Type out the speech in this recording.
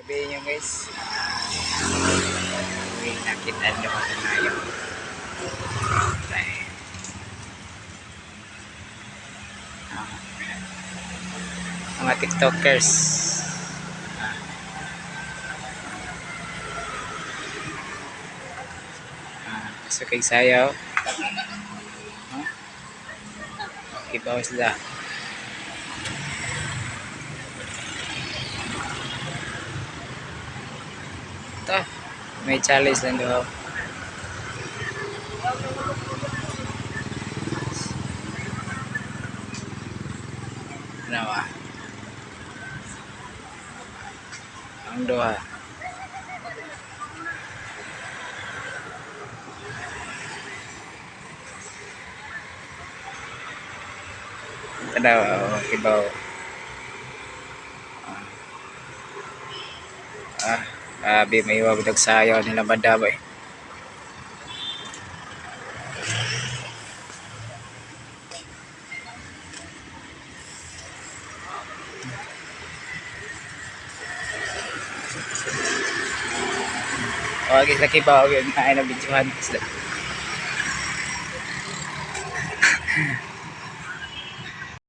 sabihin nyo guys. May nakita nyo kasi na yung mga tiktokers. So kay sayaw. Ibaw sila. Ito, may challenge lang daw. Ano ba? Ang doha. Ito daw, ibaw. Grabe, may iwag sayaw nila badabay. Wag isa kibaw yun, kain na videohan sila.